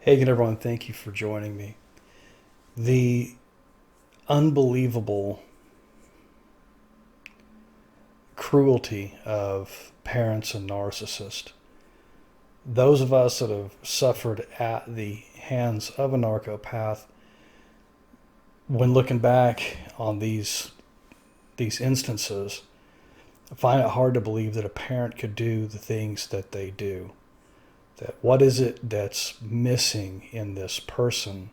Hey again, everyone. Thank you for joining me. The unbelievable cruelty of parents and narcissists. Those of us that have suffered at the hands of a narcopath, when looking back on these instances, find it hard to believe that a parent could do the things that they do. That what is it that's missing in this person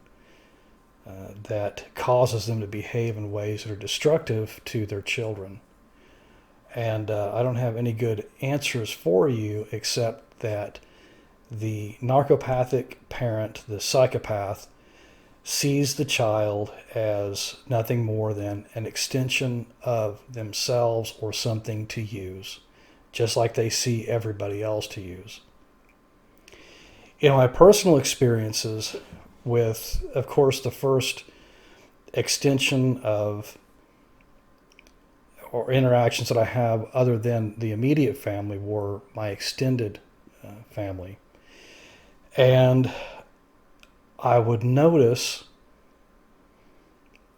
that causes them to behave in ways that are destructive to their children. And I don't have any good answers for you except that the narcopathic parent, the psychopath, sees the child as nothing more than an extension of themselves or something to use, just like they see everybody else to use. In my personal experiences with, of course, the first extension of or interactions that I have other than the immediate family were my extended family. And I would notice,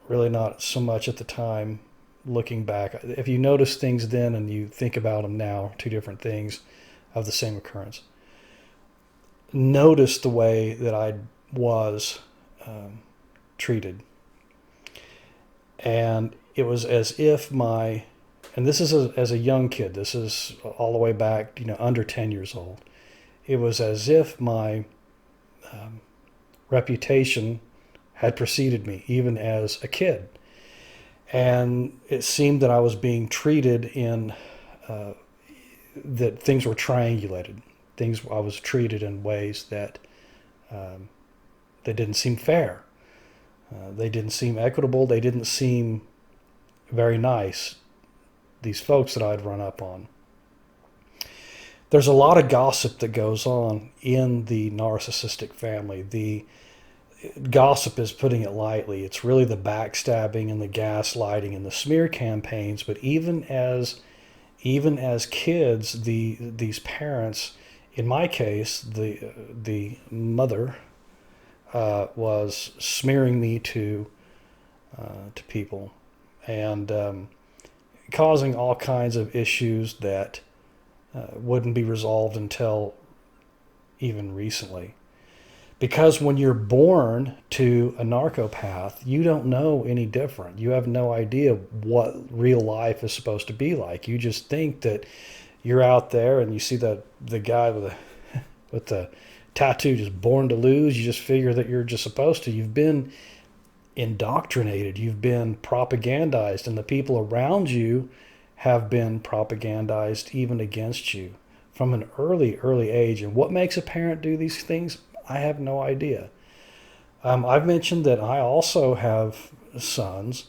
really not so much at the time looking back, if you notice things then and you think about them now, two different things of the same occurrence. Notice the way that I was treated. And it was as if and this is as a young kid, this is all the way back, under 10 years old. It was as if my reputation had preceded me, even as a kid. And it seemed that I was being treated that things were triangulated. I was treated in ways that they didn't seem fair. They didn't seem equitable. They didn't seem very nice, these folks that I'd run up on. There's a lot of gossip that goes on in the narcissistic family. The gossip is putting it lightly. It's really the backstabbing and the gaslighting and the smear campaigns. But even as kids, these parents, in my case, the mother was smearing me to people and causing all kinds of issues that wouldn't be resolved until even recently. Because when you're born to a narcopath, you don't know any different. You have no idea what real life is supposed to be like. You just think that you're out there and you see the guy with the tattoo, just born to lose. You just figure that you're just supposed to. You've been indoctrinated. You've been propagandized, and the people around you have been propagandized even against you from an early age. And what makes a parent do these things? I have no idea. I've mentioned that I also have sons,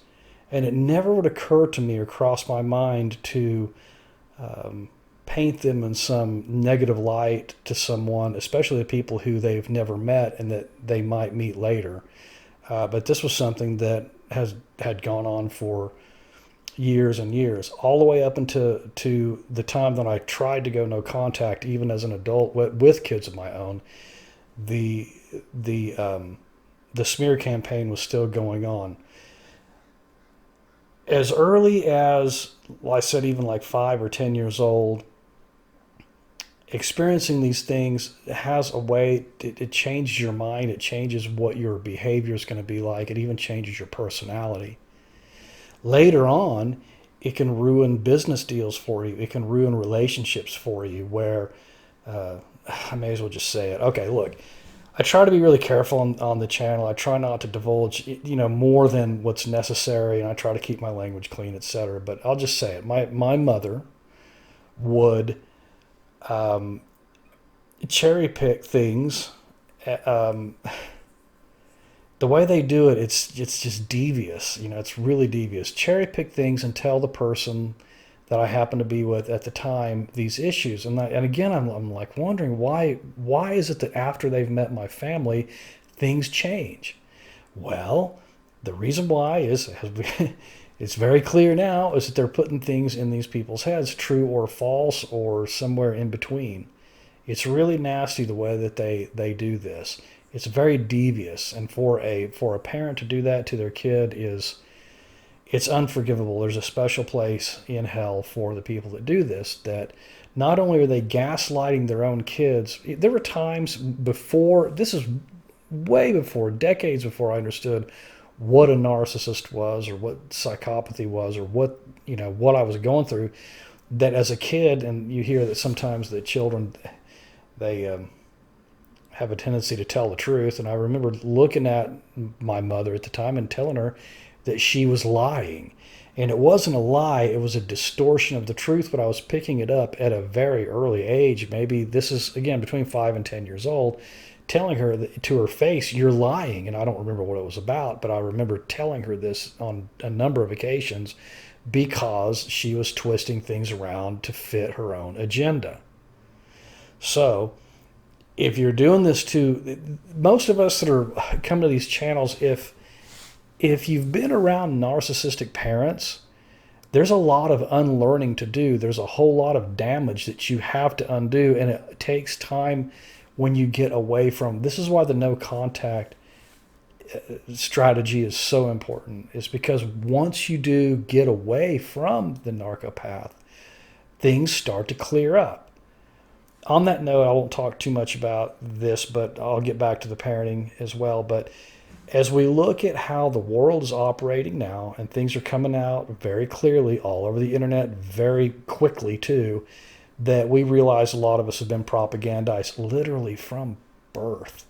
and it never would occur to me or cross my mind to paint them in some negative light to someone, especially the people who they've never met and that they might meet later. But this was something that had gone on for years and years, all the way up into the time that I tried to go no contact, even as an adult with kids of my own. The smear campaign was still going on. As early as, well, I said, even like 5 or 10 years old, experiencing these things has a way, it changes your mind, it changes what your behavior is going to be like, it even changes your personality. Later on, it can ruin business deals for you, it can ruin relationships for you, where I may as well just say it. Okay, look, I try to be really careful on the channel. I try not to divulge, more than what's necessary, and I try to keep my language clean, etc. But I'll just say it. My mother would cherry pick things. The way they do it, it's just devious. It's really devious. Cherry pick things and tell the person that I happen to be with at the time these issues. And again, I'm like wondering why is it that after they've met my family, things change? Well, the reason why is it's very clear now, is that they're putting things in these people's heads, true or false or somewhere in between. It's really nasty the way that they do this. It's very devious, and for a parent to do that to their kid it's unforgivable. There's a special place in hell for the people that do this. That not only are they gaslighting their own kids, there were times before, this is way before, decades before I understood what a narcissist was or what psychopathy was or what I was going through, that as a kid, and you hear that sometimes the children, they have a tendency to tell the truth. And I remember looking at my mother at the time and telling her that she was lying. And it wasn't a lie, it was a distortion of the truth, but I was picking it up at a very early age. Maybe this is, again, between 5 and 10 years old, telling her that, to her face, you're lying. And I don't remember what it was about, but I remember telling her this on a number of occasions because she was twisting things around to fit her own agenda. So if you're doing this to most of us that are come to these channels, if you've been around narcissistic parents, there's a lot of unlearning to do. There's a whole lot of damage that you have to undo, and it takes time when you get away from. This is why the no contact strategy is so important. It's because once you do get away from the narcopath, things start to clear up. On that note, I won't talk too much about this, but I'll get back to the parenting as well. But as we look at how the world is operating now, and things are coming out very clearly all over the internet very quickly too, that we realize a lot of us have been propagandized literally from birth.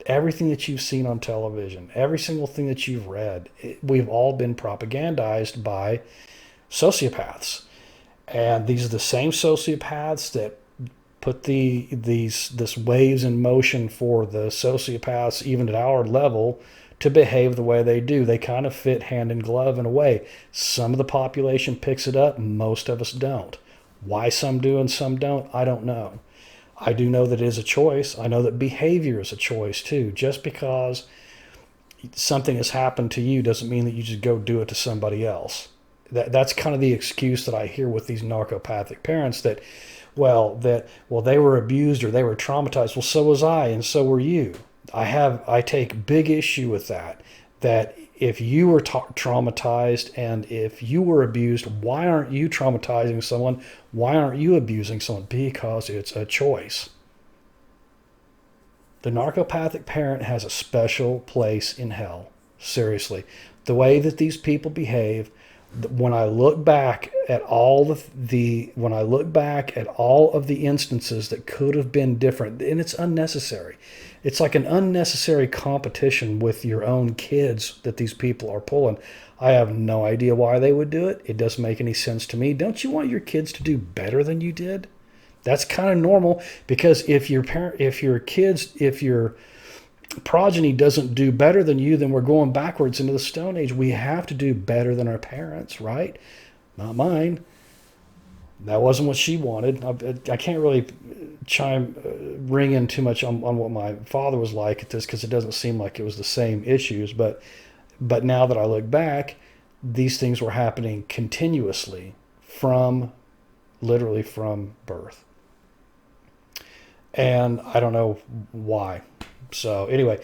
Everything that you've seen on television, every single thing that you've read, we've all been propagandized by sociopaths. And these are the same sociopaths that put this waves in motion for the sociopaths, even at our level, to behave the way they do. They kind of fit hand in glove in a way. Some of the population picks it up, most of us don't. Why some do and some don't, I don't know. I do know that it is a choice. I know that behavior is a choice too. Just because something has happened to you doesn't mean that you just go do it to somebody else. That's kind of the excuse that I hear with these narcopathic parents, that they were abused or they were traumatized. Well, so was I, and so were you. I take big issue with that if you were traumatized and if you were abused, why aren't you traumatizing someone? Why aren't you abusing someone? Because it's a choice. The narcopathic parent has a special place in hell. Seriously. The way that these people behave, when I look back at all of the instances that could have been different, and it's unnecessary. It's like an unnecessary competition with your own kids that these people are pulling. I have no idea why they would do it. It doesn't make any sense to me. Don't you want your kids to do better than you did? That's kind of normal, because if your progeny doesn't do better than you, then we're going backwards into the Stone Age. We have to do better than our parents, right? Not mine. That wasn't what she wanted. I can't really ring in too much on what my father was like at this, because it doesn't seem like it was the same issues. But now that I look back, these things were happening continuously literally from birth. And I don't know why. So anyway,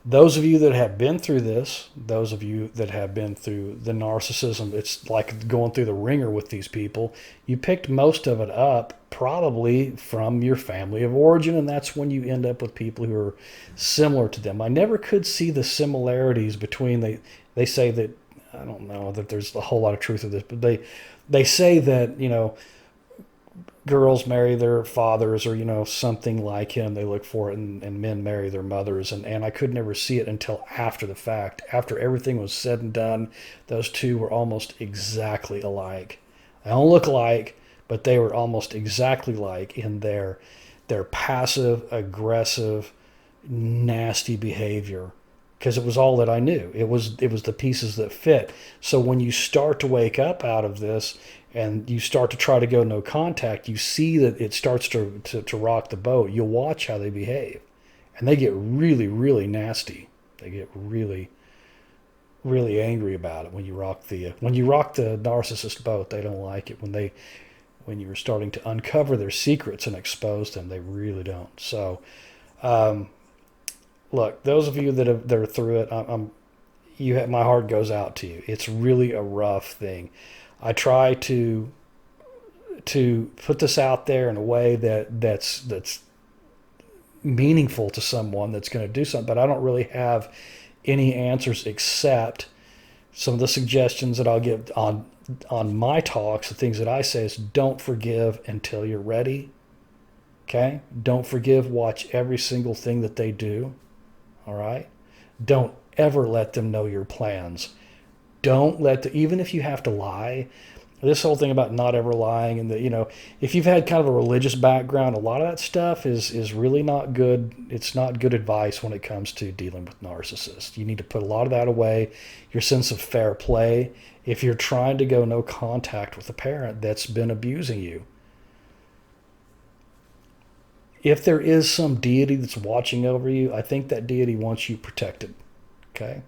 those of you that have been through this, those of you that have been through the narcissism, it's like going through the ringer with these people. You picked most of it up probably from your family of origin, and that's when you end up with people who are similar to them. I never could see the similarities between, they say that, I don't know that there's a whole lot of truth to this, but they say that, girls marry their fathers or, something like him. They look for it, and men marry their mothers. And I could never see it until after the fact. After everything was said and done, those two were almost exactly alike. They don't look alike, but they were almost exactly like in their passive, aggressive, nasty behavior. Because it was all that I knew. It was the pieces that fit. So when you start to wake up out of this and you start to try to go no contact, you see that it starts to rock the boat. You'll watch how they behave. And they get really, really nasty. They get really, really angry about it when you rock the narcissist boat. They don't like it when when you're starting to uncover their secrets and expose them. They really don't. So, um, look, those of you that are through it, my heart goes out to you. It's really a rough thing. I try to put this out there in a way that's meaningful to someone that's going to do something, but I don't really have any answers except some of the suggestions that I'll give on my talks. The things that I say is don't forgive until you're ready. Okay? Don't forgive. Watch every single thing that they do. All right? Don't ever let them know your plans. Don't even if you have to lie. This whole thing about not ever lying, and if you've had kind of a religious background, a lot of that stuff is really not good. It's not good advice when it comes to dealing with narcissists. You need to put a lot of that away. Your sense of fair play. If you're trying to go no contact with a parent that's been abusing you, if there is some deity that's watching over you, I think that deity wants you protected. Okay?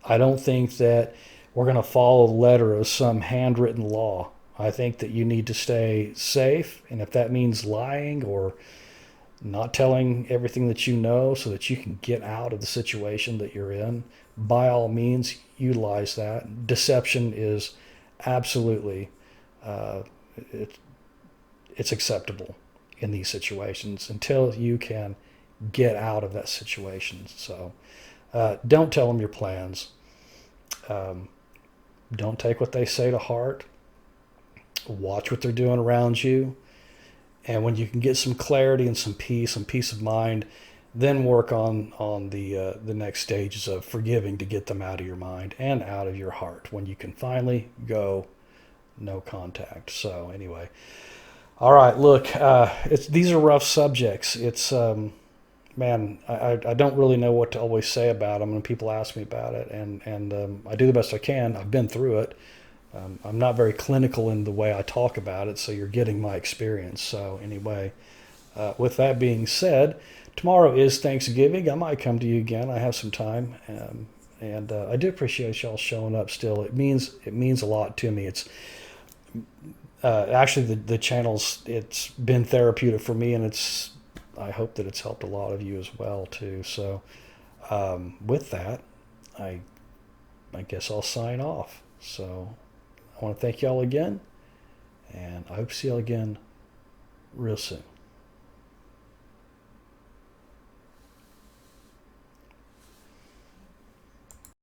I don't think that we're going to follow the letter of some handwritten law. I think that you need to stay safe, and if that means lying or not telling everything that you know so that you can get out of the situation that you're in, by all means, utilize that. Deception is absolutely, it's acceptable in these situations until you can get out of that situation. So don't tell them your plans. Don't take what they say to heart. Watch what they're doing around you. And when you can get some clarity and some peace of mind, then work on the next stages of forgiving to get them out of your mind and out of your heart when you can finally go no contact. So anyway, all right, look, these are rough subjects. It's man, I don't really know what to always say about them when people ask me about it, and I do the best I can. I've been through it. I'm not very clinical in the way I talk about it, so you're getting my experience. So anyway, with that being said, tomorrow is Thanksgiving. I might come to you again. I have some time, and I do appreciate y'all showing up still. It means a lot to me. It's actually the channel's, it's been therapeutic for me, and I hope that it's helped a lot of you as well too. So with that, I guess I'll sign off. So I want to thank y'all again, and I hope to see y'all again real soon.